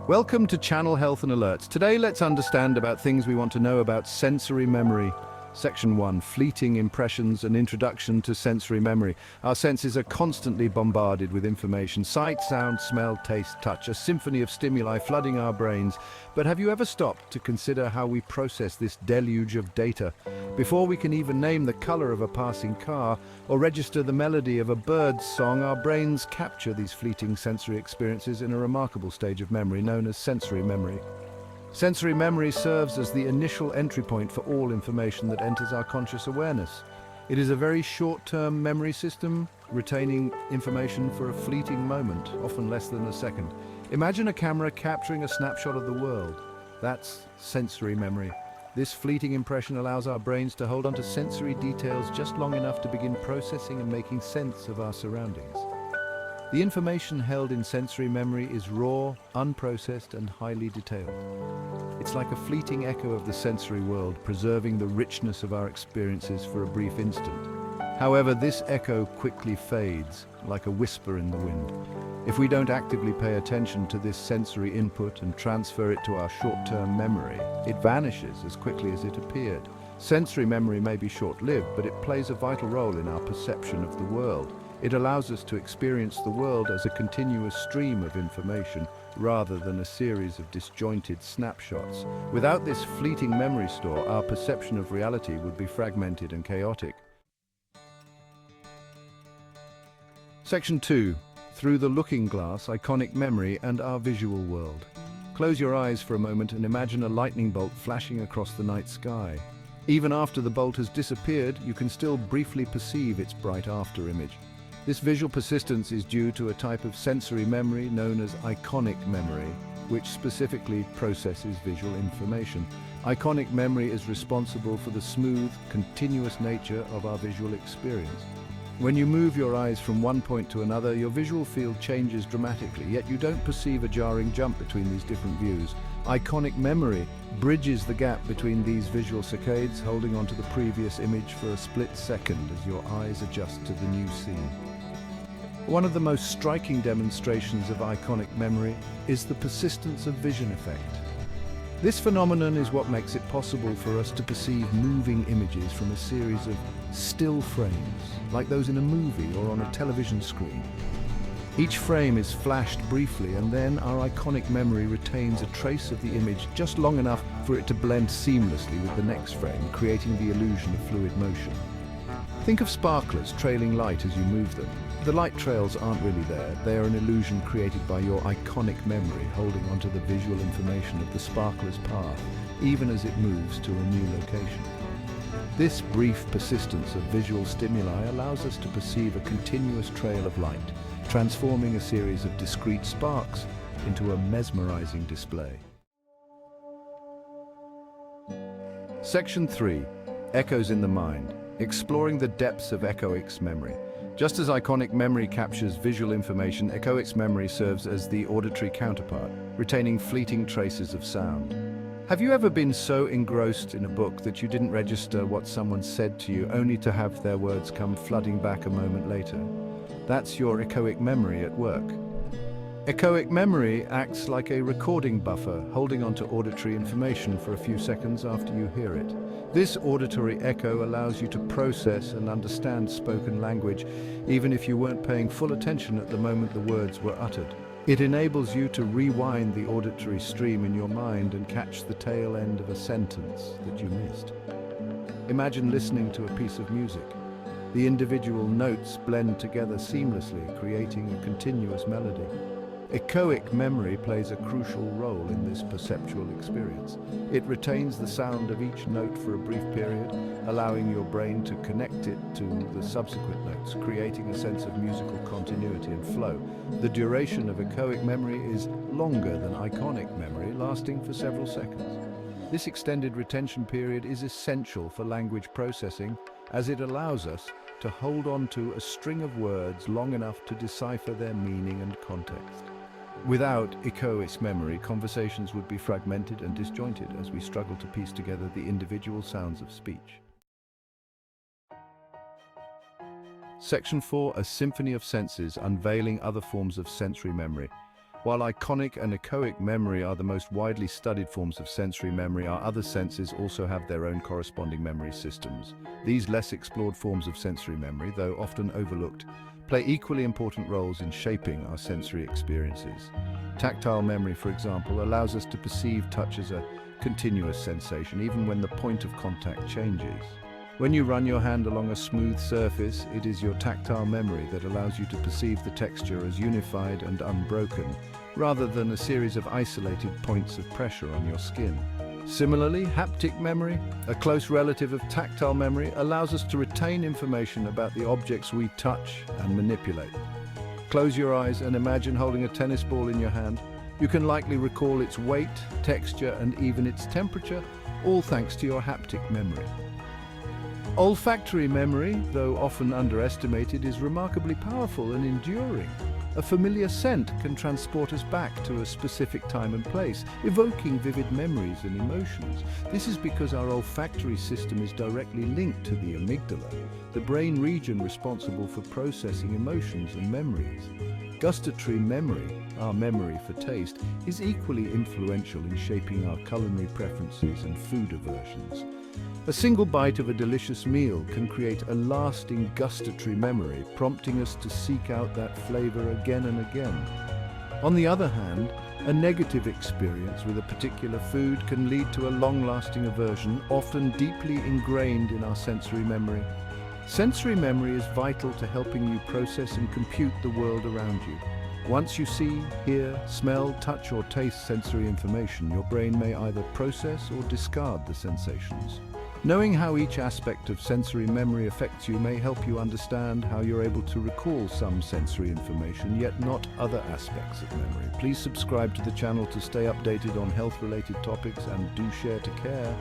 Welcome to Channel Health and Alerts. Today, let's understand about things we want to know about sensory memory. Section 1, Fleeting Impressions, an introduction to sensory memory. Our senses are constantly bombarded with information. Sight, sound, smell, taste, touch, a symphony of stimuli flooding our brains. But have you ever stopped to consider how we process this deluge of data? Before we can even name the color of a passing car or register the melody of a bird's song, our brains capture these fleeting sensory experiences in a remarkable stage of memory known as sensory memory. Sensory memory serves as the initial entry point for all information that enters our conscious awareness. It is a very short-term memory system, retaining information for a fleeting moment, often less than a second. Imagine a camera capturing a snapshot of the world. That's sensory memory. This fleeting impression allows our brains to hold on to sensory details just long enough to begin processing and making sense of our surroundings. The information held in sensory memory is raw, unprocessed, and highly detailed. It's like a fleeting echo of the sensory world, preserving the richness of our experiences for a brief instant. However, this echo quickly fades, like a whisper in the wind. If we don't actively pay attention to this sensory input and transfer it to our short-term memory, it vanishes as quickly as it appeared. Sensory memory may be short-lived, but it plays a vital role in our perception of the world. It allows us to experience the world as a continuous stream of information rather than a series of disjointed snapshots. Without this fleeting memory store, our perception of reality would be fragmented and chaotic. Section 2. Through the looking glass, iconic memory and our visual world. Close your eyes for a moment and imagine a lightning bolt flashing across the night sky. Even after the bolt has disappeared, you can still briefly perceive its bright after-image. This visual persistence is due to a type of sensory memory known as iconic memory, which specifically processes visual information. Iconic memory is responsible for the smooth, continuous nature of our visual experience. When you move your eyes from one point to another, your visual field changes dramatically, yet you don't perceive a jarring jump between these different views. Iconic memory bridges the gap between these visual saccades, holding onto the previous image for a split second as your eyes adjust to the new scene. One of the most striking demonstrations of iconic memory is the persistence of vision effect. This phenomenon is what makes it possible for us to perceive moving images from a series of still frames, like those in a movie or on a television screen. Each frame is flashed briefly, and then our iconic memory retains a trace of the image just long enough for it to blend seamlessly with the next frame, creating the illusion of fluid motion. Think of sparklers trailing light as you move them. The light trails aren't really there. They are an illusion created by your iconic memory holding onto the visual information of the sparkler's path, even as it moves to a new location. This brief persistence of visual stimuli allows us to perceive a continuous trail of light, transforming a series of discrete sparks into a mesmerizing display. Section 3. Echoes in the Mind. Exploring the depths of echoic memory. Just as iconic memory captures visual information, echoic memory serves as the auditory counterpart, retaining fleeting traces of sound. Have you ever been so engrossed in a book that you didn't register what someone said to you, only to have their words come flooding back a moment later? That's your echoic memory at work. Echoic memory acts like a recording buffer, holding onto auditory information for a few seconds after you hear it. This auditory echo allows you to process and understand spoken language, even if you weren't paying full attention at the moment the words were uttered. It enables you to rewind the auditory stream in your mind and catch the tail end of a sentence that you missed. Imagine listening to a piece of music. The individual notes blend together seamlessly, creating a continuous melody. Echoic memory plays a crucial role in this perceptual experience. It retains the sound of each note for a brief period, allowing your brain to connect it to the subsequent notes, creating a sense of musical continuity and flow. The duration of echoic memory is longer than iconic memory, lasting for several seconds. This extended retention period is essential for language processing, as it allows us to hold on to a string of words long enough to decipher their meaning and context. Without echoic memory, conversations would be fragmented and disjointed as we struggle to piece together the individual sounds of speech. Section 4, a symphony of senses, unveiling other forms of sensory memory. While iconic and echoic memory are the most widely studied forms of sensory memory, our other senses also have their own corresponding memory systems. These less explored forms of sensory memory, though often overlooked, play equally important roles in shaping our sensory experiences. Tactile memory, for example, allows us to perceive touch as a continuous sensation, even when the point of contact changes. When you run your hand along a smooth surface, it is your tactile memory that allows you to perceive the texture as unified and unbroken, rather than a series of isolated points of pressure on your skin. Similarly, haptic memory, a close relative of tactile memory, allows us to retain information about the objects we touch and manipulate. Close your eyes and imagine holding a tennis ball in your hand. You can likely recall its weight, texture, and even its temperature, all thanks to your haptic memory. Olfactory memory, though often underestimated, is remarkably powerful and enduring. A familiar scent can transport us back to a specific time and place, evoking vivid memories and emotions. This is because our olfactory system is directly linked to the amygdala, the brain region responsible for processing emotions and memories. Gustatory memory, our memory for taste, is equally influential in shaping our culinary preferences and food aversions. A single bite of a delicious meal can create a lasting gustatory memory, prompting us to seek out that flavor again and again. On the other hand, a negative experience with a particular food can lead to a long-lasting aversion, often deeply ingrained in our sensory memory. Sensory memory is vital to helping you process and compute the world around you. Once you see, hear, smell, touch, or taste sensory information, your brain may either process or discard the sensations. Knowing how each aspect of sensory memory affects you may help you understand how you're able to recall some sensory information, yet not other aspects of memory. Please subscribe to the channel to stay updated on health-related topics, and do share to care.